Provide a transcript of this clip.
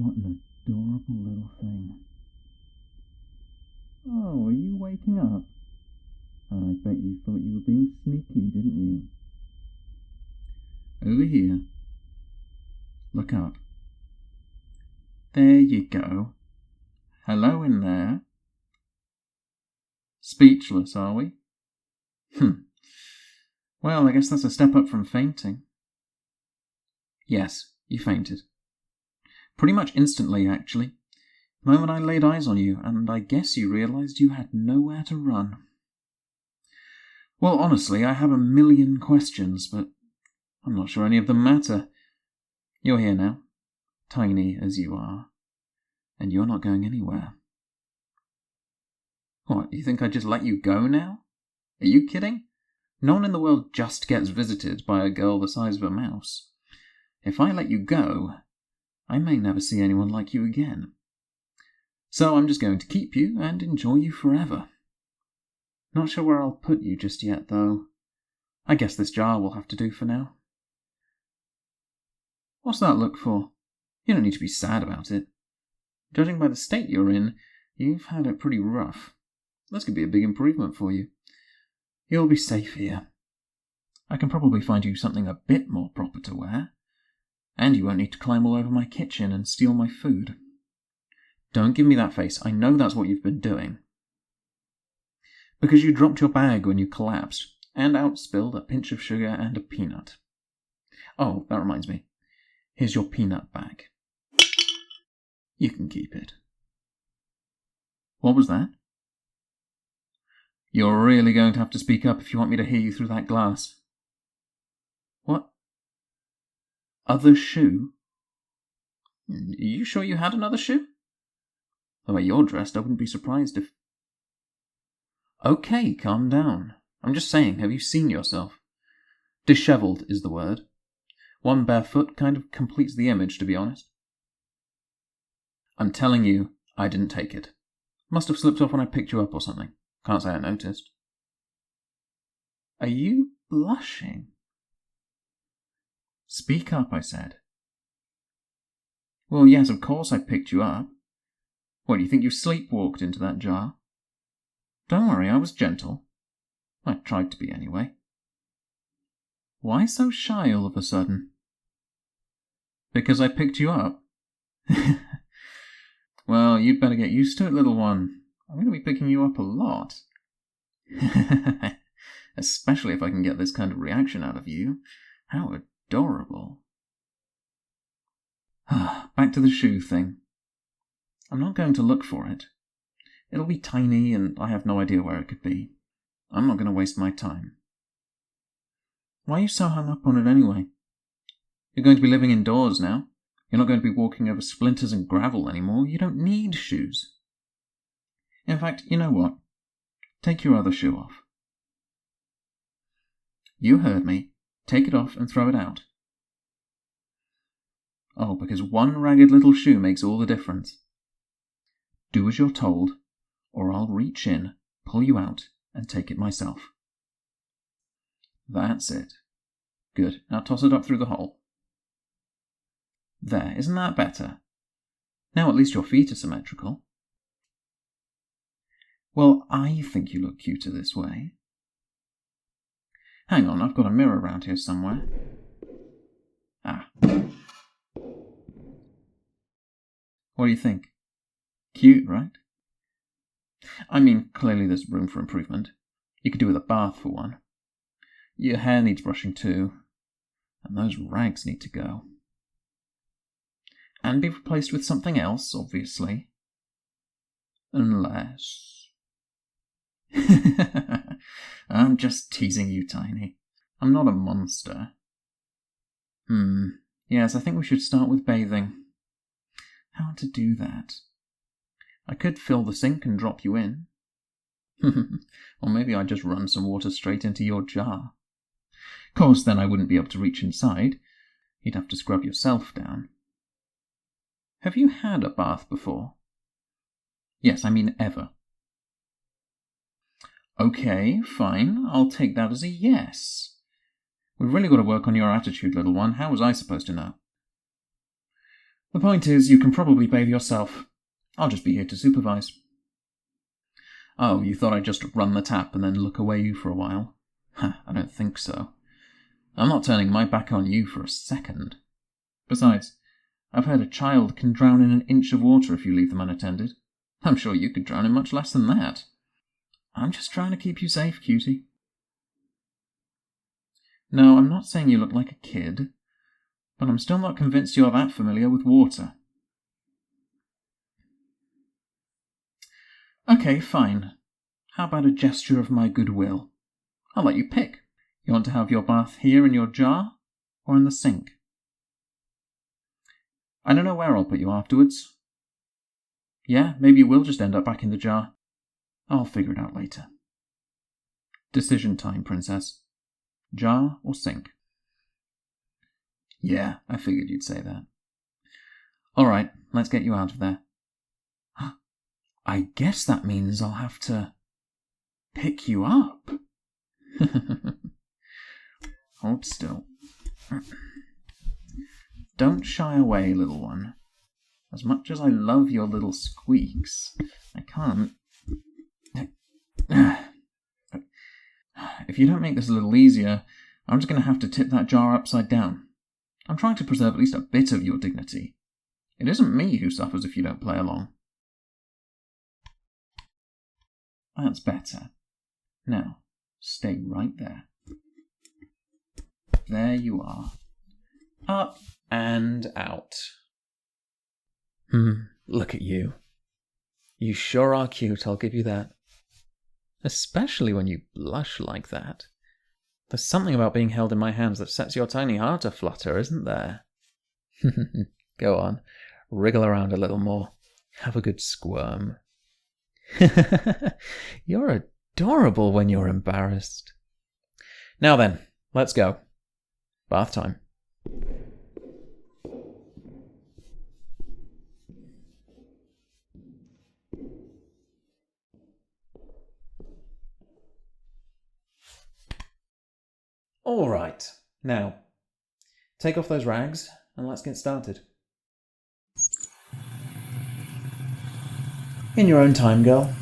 What an adorable little thing. Oh, are you waking up? I bet you thought you were being sneaky, didn't you? Over here. Look up. There you go. Hello in there. Speechless, are we? Well, I guess that's a step up from fainting. Yes, you fainted. Pretty much instantly, actually. The moment I laid eyes on you, and I guess you realized you had nowhere to run. Well, honestly, I have a million questions, but I'm not sure any of them matter. You're here now, tiny as you are, and you're not going anywhere. What, you think I just let you go now? Are you kidding? No one in the world just gets visited by a girl the size of a mouse. If I let you go, I may never see anyone like you again. So I'm just going to keep you and enjoy you forever. Not sure where I'll put you just yet, though. I guess this jar will have to do for now. What's that look for? You don't need to be sad about it. Judging by the state you're in, you've had it pretty rough. This could be a big improvement for you. You'll be safe here. I can probably find you something a bit more proper to wear. And you won't need to climb all over my kitchen and steal my food. Don't give me that face. I know that's what you've been doing. Because you dropped your bag when you collapsed, and outspilled a pinch of sugar and a peanut. Oh, that reminds me. Here's your peanut bag. You can keep it. What was that? You're really going to have to speak up if you want me to hear you through that glass. What? Other shoe? Are you sure you had another shoe? The way you're dressed, I wouldn't be surprised if... Okay, calm down. I'm just saying, have you seen yourself? Dishevelled is the word. One bare foot kind of completes the image, to be honest. I'm telling you, I didn't take it. Must have slipped off when I picked you up or something. Can't say I noticed. Are you blushing? Speak up, I said. Well, yes, of course I picked you up. What, do you think you sleepwalked into that jar? Don't worry, I was gentle. I tried to be anyway. Why so shy all of a sudden? Because I picked you up. Well, you'd better get used to it, little one. I'm going to be picking you up a lot. Especially if I can get this kind of reaction out of you. How adorable. Back to the shoe thing. I'm not going to look for it. It'll be tiny and I have no idea where it could be. I'm not going to waste my time. Why are you so hung up on it anyway? You're going to be living indoors now. You're not going to be walking over splinters and gravel anymore. You don't need shoes. In fact, you know what? Take your other shoe off. You heard me. Take it off and throw it out. Oh, because one ragged little shoe makes all the difference. Do as you're told, or I'll reach in, pull you out, and take it myself. That's it. Good. Now toss it up through the hole. There, isn't that better? Now at least your feet are symmetrical. Well, I think you look cuter this way. Hang on, I've got a mirror around here somewhere. Ah. What do you think? Cute, right? I mean, clearly there's room for improvement. You could do with a bath for one. Your hair needs brushing too. And those rags need to go. And be replaced with something else, obviously. Unless... I'm just teasing you, Tiny. I'm not a monster. Yes, I think we should start with bathing. How to do that? I could fill the sink and drop you in. Or maybe I'd just run some water straight into your jar. Of course, then I wouldn't be able to reach inside. You'd have to scrub yourself down. Have you had a bath before? Yes, I mean ever. Okay, fine. I'll take that as a yes. We've really got to work on your attitude, little one. How was I supposed to know? The point is, you can probably bathe yourself. I'll just be here to supervise. Oh, you thought I'd just run the tap and then look away for a while? I don't think so. I'm not turning my back on you for a second. Besides, I've heard a child can drown in an inch of water if you leave them unattended. I'm sure you could drown in much less than that. I'm just trying to keep you safe, cutie. No, I'm not saying you look like a kid, but I'm still not convinced you're that familiar with water. Okay, fine. How about a gesture of my goodwill? I'll let you pick. You want to have your bath here in your jar, or in the sink? I don't know where I'll put you afterwards. Yeah, maybe you will just end up back in the jar. I'll figure it out later. Decision time, princess. Jar or sink? Yeah, I figured you'd say that. All right, let's get you out of there. I guess that means I'll have to pick you up. Hold still. Don't shy away, little one. As much as I love your little squeaks, I can't. If you don't make this a little easier, I'm just going to have to tip that jar upside down. I'm trying to preserve at least a bit of your dignity. It isn't me who suffers if you don't play along. That's better. Now, stay right there. There you are. Up and out. Look at you. You sure are cute, I'll give you that. Especially when you blush like that. There's something about being held in my hands that sets your tiny heart aflutter, isn't there? Go on, wriggle around a little more. Have a good squirm. You're adorable when you're embarrassed. Now then, let's go. Bath time. All right, now, take off those rags and let's get started. In your own time, girl.